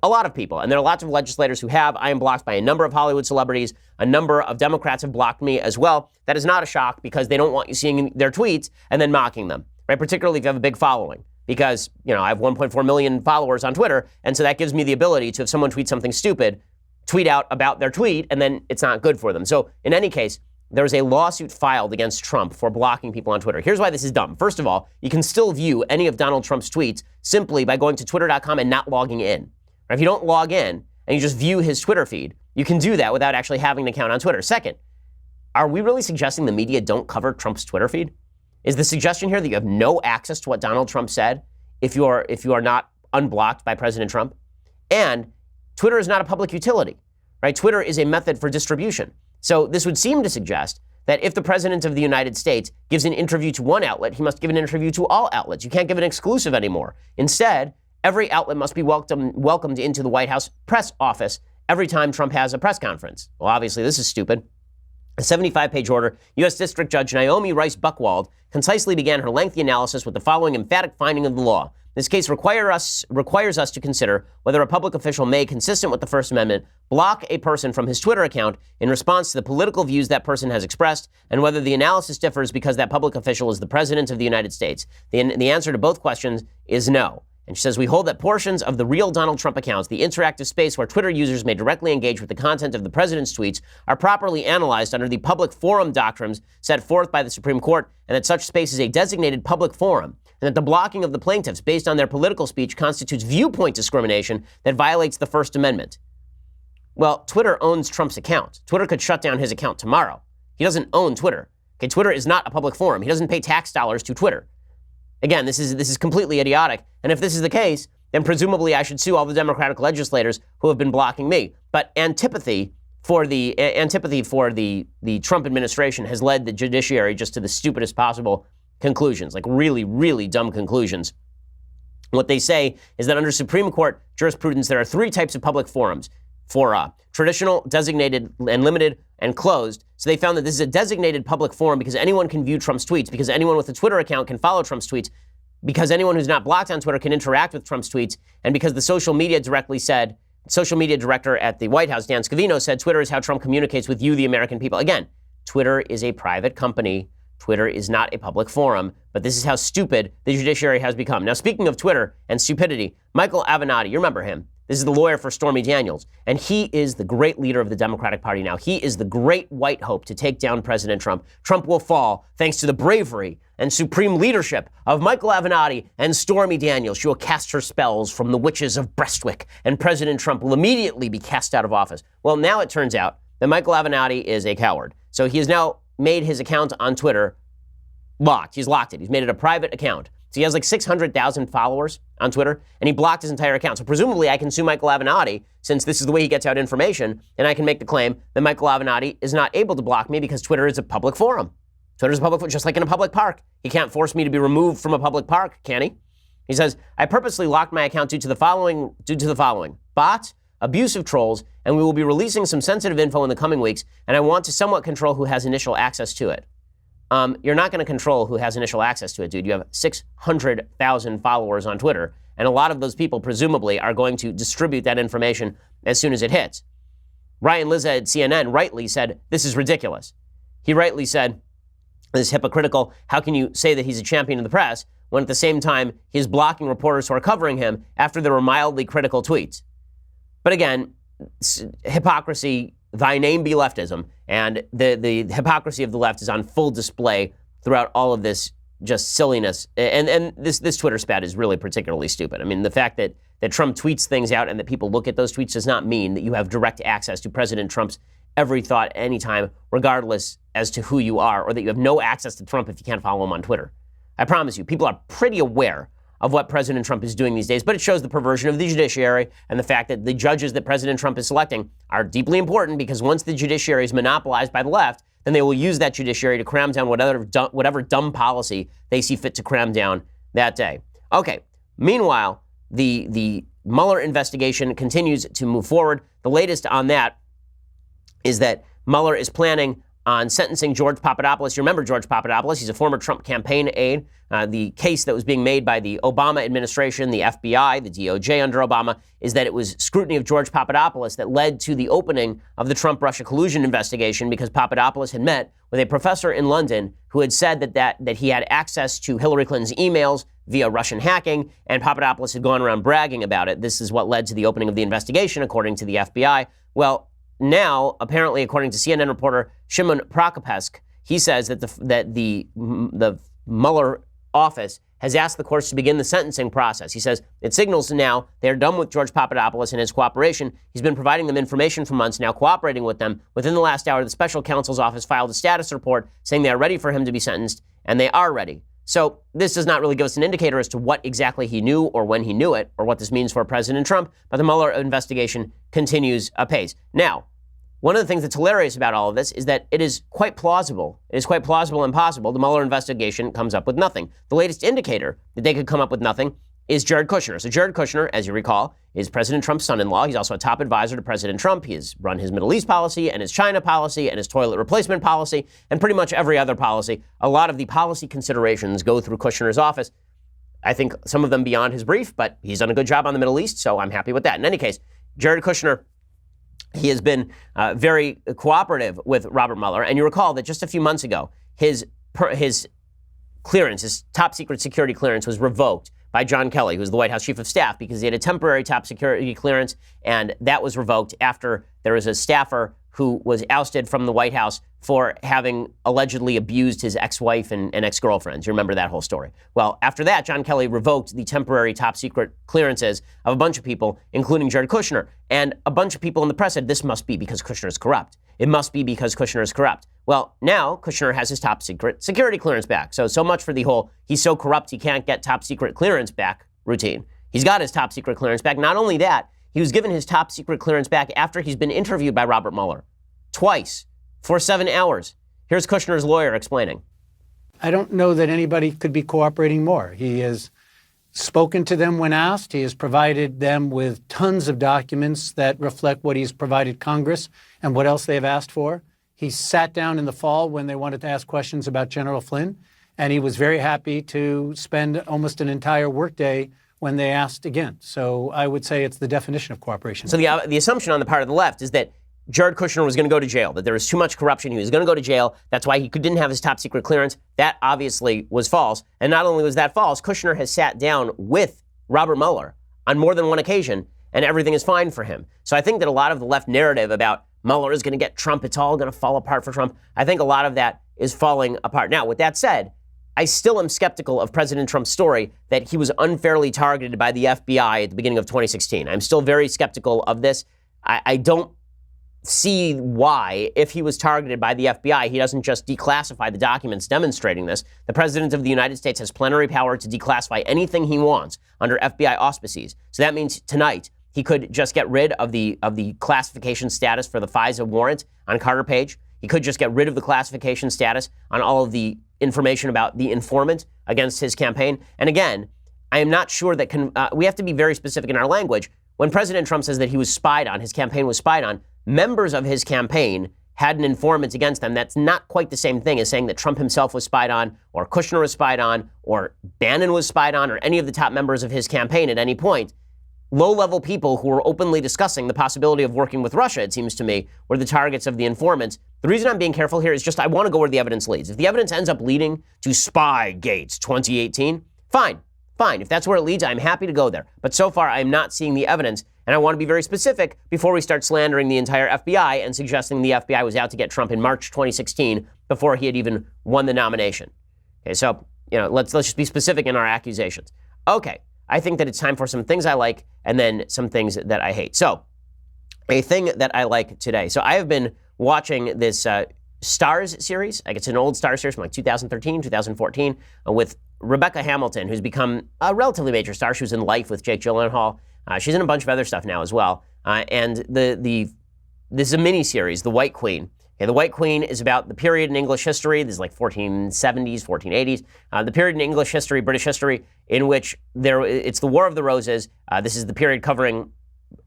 a lot of people. And there are lots of legislators who have. I am blocked by a number of Hollywood celebrities. A number of Democrats have blocked me as well. That is not a shock because they don't want you seeing their tweets and then mocking them, right? Particularly if you have a big following. Because, I have 1.4 million followers on Twitter. And so that gives me the ability to, if someone tweets something stupid, tweet out about their tweet, and then it's not good for them. So in any case, there was a lawsuit filed against Trump for blocking people on Twitter. Here's why this is dumb. First of all, you can still view any of Donald Trump's tweets simply by going to twitter.com and not logging in. If you don't log in and you just view his Twitter feed, you can do that without actually having an account on Twitter. Second, are we really suggesting the media don't cover Trump's Twitter feed? Is the suggestion here that you have no access to what Donald Trump said if you are not unblocked by President Trump? And Twitter is not a public utility, right? Twitter is a method for distribution. So this would seem to suggest that if the President of the United States gives an interview to one outlet, he must give an interview to all outlets. You can't give an exclusive anymore. Instead, every outlet must be welcomed into the White House press office every time Trump has a press conference. Well, obviously, this is stupid. A 75-page order, U.S. District Judge Naomi Rice Buchwald concisely began her lengthy analysis with the following emphatic finding of the law. This case requires us to consider whether a public official may, consistent with the First Amendment, block a person from his Twitter account in response to the political views that person has expressed, and whether the analysis differs because that public official is the President of the United States. The answer to both questions is no. And she says, we hold that portions of the real Donald Trump accounts, the interactive space where Twitter users may directly engage with the content of the president's tweets, are properly analyzed under the public forum doctrines set forth by the Supreme Court, and that such space is a designated public forum, and that the blocking of the plaintiffs based on their political speech constitutes viewpoint discrimination that violates the First Amendment. Well, Twitter owns Trump's account. Twitter could shut down his account tomorrow. He doesn't own Twitter. Okay, Twitter is not a public forum. He doesn't pay tax dollars to Twitter. Again, this is completely idiotic. And if this is the case, then presumably I should sue all the Democratic legislators who have been blocking me. But antipathy for the Trump administration has led the judiciary just to the stupidest possible conclusions, like really, really dumb conclusions. What they say is that under Supreme Court jurisprudence, there are three types of public forums: for traditional, designated, and limited, and closed. So they found that this is a designated public forum because anyone can view Trump's tweets, because anyone with a Twitter account can follow Trump's tweets, because anyone who's not blocked on Twitter can interact with Trump's tweets, and because the social media director at the White House, Dan Scavino, said Twitter is how Trump communicates with you, the American people. Again, Twitter is a private company. Twitter is not a public forum, but this is how stupid the judiciary has become. Now, speaking of Twitter and stupidity, Michael Avenatti, you remember him. This is the lawyer for Stormy Daniels, and he is the great leader of the Democratic Party now. He is the great white hope to take down President Trump. Trump will fall thanks to the bravery and supreme leadership of Michael Avenatti and Stormy Daniels. She will cast her spells from the witches of Brestwick, and President Trump will immediately be cast out of office. Well, now it turns out that Michael Avenatti is a coward. So he has now made his account on Twitter locked. He's locked it. He's made it a private account. So he has like 600,000 followers on Twitter, and he blocked his entire account. So presumably I can sue Michael Avenatti, since this is the way he gets out information, and I can make the claim that Michael Avenatti is not able to block me because Twitter is a public forum. Twitter is a public forum, just like in a public park. He can't force me to be removed from a public park, can he? He says, I purposely locked my account due to the following: bots, abusive trolls, and we will be releasing some sensitive info in the coming weeks, and I want to somewhat control who has initial access to it. You're not going to control who has initial access to it, dude. You have 600,000 followers on Twitter, and a lot of those people presumably are going to distribute that information as soon as it hits. Ryan Lizza at CNN rightly said, this is ridiculous. He rightly said, this is hypocritical. How can you say that he's a champion of the press when at the same time he's blocking reporters who are covering him after there were mildly critical tweets? But again, hypocrisy, thy name be leftism, and the hypocrisy of the left is on full display throughout all of this just silliness. And this Twitter spat is really particularly stupid. I mean, the fact that Trump tweets things out and that people look at those tweets does not mean that you have direct access to President Trump's every thought anytime, regardless as to who you are, or that you have no access to Trump if you can't follow him on Twitter. I promise you, people are pretty aware of what President Trump is doing these days, but it shows the perversion of the judiciary and the fact that the judges that President Trump is selecting are deeply important, because once the judiciary is monopolized by the left, then they will use that judiciary to cram down whatever dumb policy they see fit to cram down that day. Okay, meanwhile, the Mueller investigation continues to move forward. The latest on that is that Mueller is planning on sentencing George Papadopoulos. You remember George Papadopoulos? He's a former Trump campaign aide. The case that was being made by the Obama administration, the FBI, the DOJ under Obama, is that it was scrutiny of George Papadopoulos that led to the opening of the Trump-Russia collusion investigation, because Papadopoulos had met with a professor in London who had said that he had access to Hillary Clinton's emails via Russian hacking, and Papadopoulos had gone around bragging about it. This is what led to the opening of the investigation, according to the FBI. Well, now, apparently, according to CNN reporter Shimon Prokopesk, he says that the Mueller office has asked the courts to begin the sentencing process. He says it signals now they're done with George Papadopoulos and his cooperation. He's been providing them information for months now, cooperating with them. Within the last hour, the special counsel's office filed a status report saying they are ready for him to be sentenced, and they are ready. So this does not really give us an indicator as to what exactly he knew or when he knew it or what this means for President Trump, but the Mueller investigation continues apace. Now, one of the things that's hilarious about all of this is that it is quite plausible. It is quite plausible and possible the Mueller investigation comes up with nothing. The latest indicator that they could come up with nothing is Jared Kushner. So Jared Kushner, as you recall, is President Trump's son-in-law. He's also a top advisor to President Trump. He has run his Middle East policy and his China policy and his toilet replacement policy and pretty much every other policy. A lot of the policy considerations go through Kushner's office. I think some of them beyond his brief, but he's done a good job on the Middle East, so I'm happy with that. In any case, Jared Kushner, he has been very cooperative with Robert Mueller. And you recall that just a few months ago, his clearance, his top secret security clearance was revoked by John Kelly, who's the White House chief of staff, because he had a temporary top security clearance, and that was revoked after there was a staffer who was ousted from the White House for having allegedly abused his ex-wife and ex-girlfriends. You remember that whole story. Well, after that, John Kelly revoked the temporary top secret clearances of a bunch of people, including Jared Kushner. And a bunch of people in the press said, this must be because Kushner is corrupt. It must be because Kushner is corrupt. Well, now Kushner has his top secret security clearance back. So much for the whole, he's so corrupt he can't get top secret clearance back routine. He's got his top secret clearance back. Not only that, he was given his top secret clearance back after he's been interviewed by Robert Mueller twice for 7 hours. Here's Kushner's lawyer explaining. I don't know that anybody could be cooperating more. He has spoken to them when asked. He has provided them with tons of documents that reflect what he's provided Congress and what else they have asked for. He sat down in the fall when they wanted to ask questions about General Flynn, and he was very happy to spend almost an entire workday when they asked again. So I would say it's the definition of cooperation. So the assumption on the part of the left is that Jared Kushner was going to go to jail, that there was too much corruption. He was going to go to jail. That's why he didn't have his top secret clearance. That obviously was false. And not only was that false, Kushner has sat down with Robert Mueller on more than one occasion, and everything is fine for him. So I think that a lot of the left narrative about Mueller is going to get Trump, it's all going to fall apart for Trump, I think a lot of that is falling apart. Now, with that said, I still am skeptical of President Trump's story that he was unfairly targeted by the FBI at the beginning of 2016. I'm still very skeptical of this. I don't see why, if he was targeted by the FBI, he doesn't just declassify the documents demonstrating this. The President of the United States has plenary power to declassify anything he wants under FBI auspices. So that means tonight he could just get rid of the classification status for the FISA warrant on Carter Page. He could just get rid of the classification status on all of the information about the informant against his campaign. And again, I am not sure that we have to be very specific in our language. When President Trump says that he was spied on, his campaign was spied on, members of his campaign had an informant against them. That's not quite the same thing as saying that Trump himself was spied on, or Kushner was spied on, or Bannon was spied on, or any of the top members of his campaign at any point. Low-level people who were openly discussing the possibility of working with Russia, it seems to me, were the targets of the informants. The reason I'm being careful here is just I want to go where the evidence leads. If the evidence ends up leading to Spygate 2018, fine. If that's where it leads, I'm happy to go there. But so far, I'm not seeing the evidence, and I want to be very specific before we start slandering the entire FBI and suggesting the FBI was out to get Trump in March 2016 before he had even won the nomination. Okay, so let's just be specific in our accusations. Okay, I think that it's time for some things I like and then some things that I hate. So, a thing that I like today. So I have been watching this Stars series. Like, it's an old Stars series from like 2013, 2014 with Rebecca Hamilton, who's become a relatively major star. She was in Life with Jake Gyllenhaal. She's in a bunch of other stuff now as well. And this is a mini-series, The White Queen. Okay, The White Queen is about the period in English history. This is like 1470s, 1480s. The period in English history, British history, in which it's the War of the Roses. This is the period covering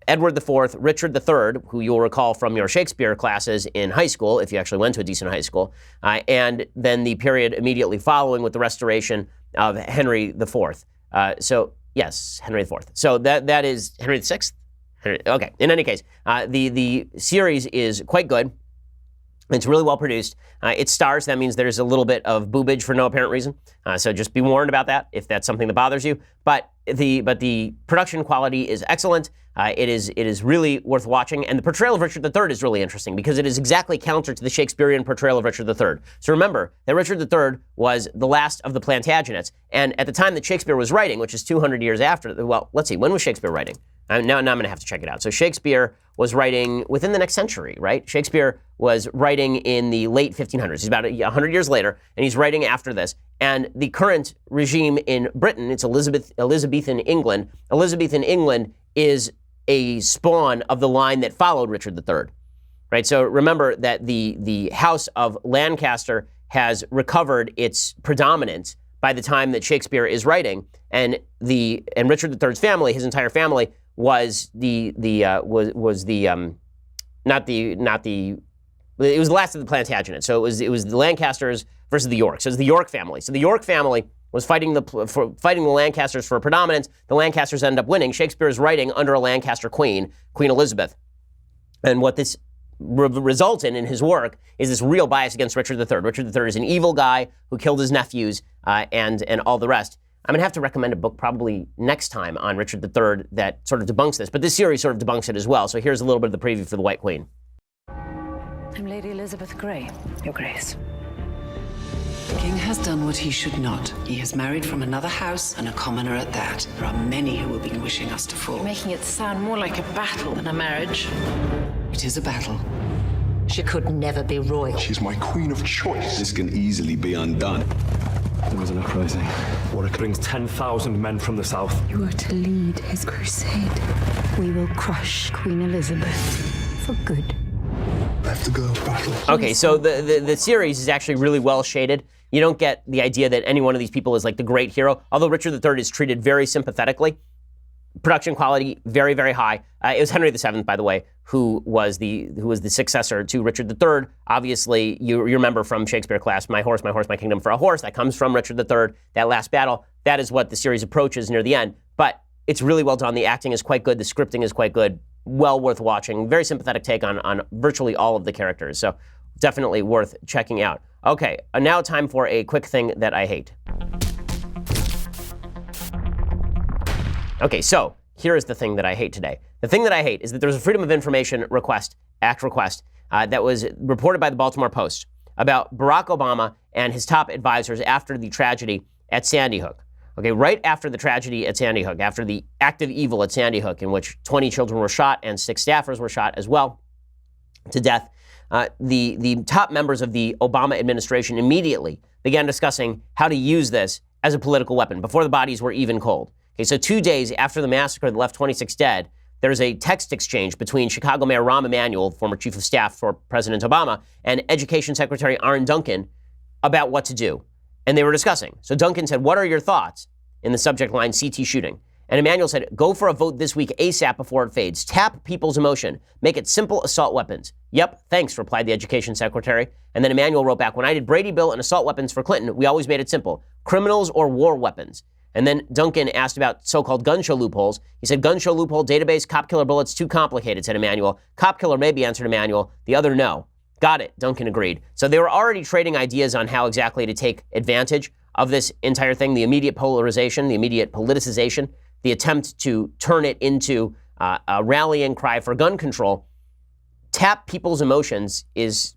Edward IV, Richard III, who you'll recall from your Shakespeare classes in high school, if you actually went to a decent high school, and then the period immediately following with the restoration of Henry IV. So, yes, Henry IV. So that is Henry VI? Okay, in any case, the series is quite good. It's really well produced. It stars. That means there's a little bit of boobage for no apparent reason. So just be warned about that if that's something that bothers you. But the production quality is excellent. It is really worth watching. And the portrayal of Richard III is really interesting because it is exactly counter to the Shakespearean portrayal of Richard III. So remember that Richard III was the last of the Plantagenets. And at the time that Shakespeare was writing, which is 200 years after, well, let's see, when was Shakespeare writing? Now I'm going to have to check it out. So Shakespeare was writing within the next century, right? Shakespeare was writing in the late 1500s. He's about 100 years later, and he's writing after this. And the current regime in Britain, it's Elizabethan England. Elizabethan England is a spawn of the line that followed Richard III, right? So remember that the House of Lancaster has recovered its predominance by the time that Shakespeare is writing, and Richard III's family, his entire family, was the last of the Plantagenets. So it was the Lancasters versus the Yorks. So it was the York family. So the York family was fighting the Lancasters for predominance. The Lancasters ended up winning. Shakespeare is writing under a Lancaster queen, Queen Elizabeth. And what this results in his work is this real bias against Richard III. Richard III is an evil guy who killed his nephews and all the rest. I'm going to have to recommend a book probably next time on Richard III that sort of debunks this. But this series sort of debunks it as well. So here's a little bit of the preview for The White Queen. I'm Lady Elizabeth Grey, Your Grace. The king has done what he should not. He has married from another house, and a commoner at that. There are many who have been wishing us to fall. You're making it sound more like a battle than a marriage. It is a battle. She could never be royal. She's my queen of choice. This can easily be undone. There was an uprising. Warwick brings 10,000 men from the south. You are to lead his crusade. We will crush Queen Elizabeth for good. I have to go. Battle. Okay, so the series is actually really well shaded. You don't get the idea that any one of these people is like the great hero, although Richard III is treated very sympathetically. Production quality, very, very high. It was Henry VII, by the way, who was the successor to Richard III. Obviously, you remember from Shakespeare class, my horse, my kingdom for a horse. That comes from Richard III, that last battle. That is what the series approaches near the end. But it's really well done. The acting is quite good. The scripting is quite good. Well worth watching. Very sympathetic take on virtually all of the characters. So definitely worth checking out. Okay, now time for a quick thing that I hate. Okay, so here is the thing that I hate today. The thing that I hate is that there was a Freedom of Information Act request that was reported by the Baltimore Post about Barack Obama and his top advisors after the tragedy at Sandy Hook. Okay, right after the tragedy at Sandy Hook, after the act of evil at Sandy Hook, in which 20 children were shot and 6 staffers were shot as well to death, the top members of the Obama administration immediately began discussing how to use this as a political weapon before the bodies were even cold. Okay, so 2 days after the massacre that left 26 dead, there's a text exchange between Chicago Mayor Rahm Emanuel, former chief of staff for President Obama, and Education Secretary Arne Duncan about what to do. And they were discussing. So Duncan said, "What are your thoughts?" in the subject line, CT shooting. And Emanuel said, "Go for a vote this week ASAP before it fades. Tap people's emotion. Make it simple assault weapons." "Yep, thanks," replied the Education Secretary. And then Emanuel wrote back, "When I did Brady Bill and assault weapons for Clinton, we always made it simple. Criminals or war weapons." And then Duncan asked about so-called gun show loopholes. He said, "Gun show loophole, database, cop killer bullets, too complicated," said Emanuel. "Cop killer maybe," answered Emanuel. The other, no. "Got it," Duncan agreed. So they were already trading ideas on how exactly to take advantage of this entire thing, the immediate polarization, the immediate politicization, the attempt to turn it into a rallying cry for gun control. Tap people's emotions is,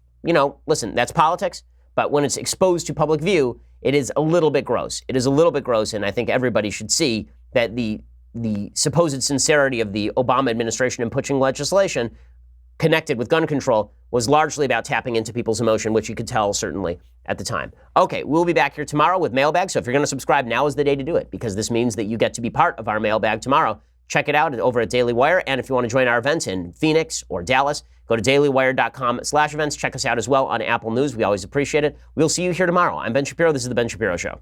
listen, that's politics, but when it's exposed to public view, it is a little bit gross. It is a little bit gross, and I think everybody should see that the supposed sincerity of the Obama administration in pushing legislation connected with gun control was largely about tapping into people's emotion, which you could tell certainly at the time. Okay, we'll be back here tomorrow with Mailbag, so if you're going to subscribe, now is the day to do it, because this means that you get to be part of our Mailbag tomorrow. Check it out over at Daily Wire, and if you want to join our events in Phoenix or Dallas, go to dailywire.com/events. Check us out as well on Apple News. We always appreciate it. We'll see you here tomorrow. I'm Ben Shapiro. This is The Ben Shapiro Show.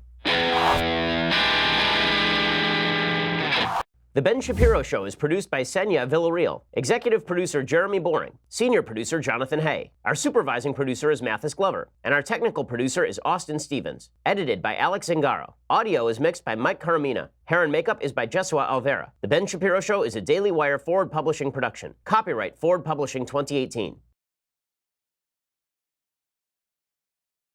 The Ben Shapiro Show is produced by Senya Villarreal, executive producer Jeremy Boring, senior producer Jonathan Hay. Our supervising producer is Mathis Glover, and our technical producer is Austin Stevens. Edited by Alex Zingaro. Audio is mixed by Mike Caramina. Hair and makeup is by Jesua Alvera. The Ben Shapiro Show is a Daily Wire Forward Publishing production. Copyright Forward Publishing 2018.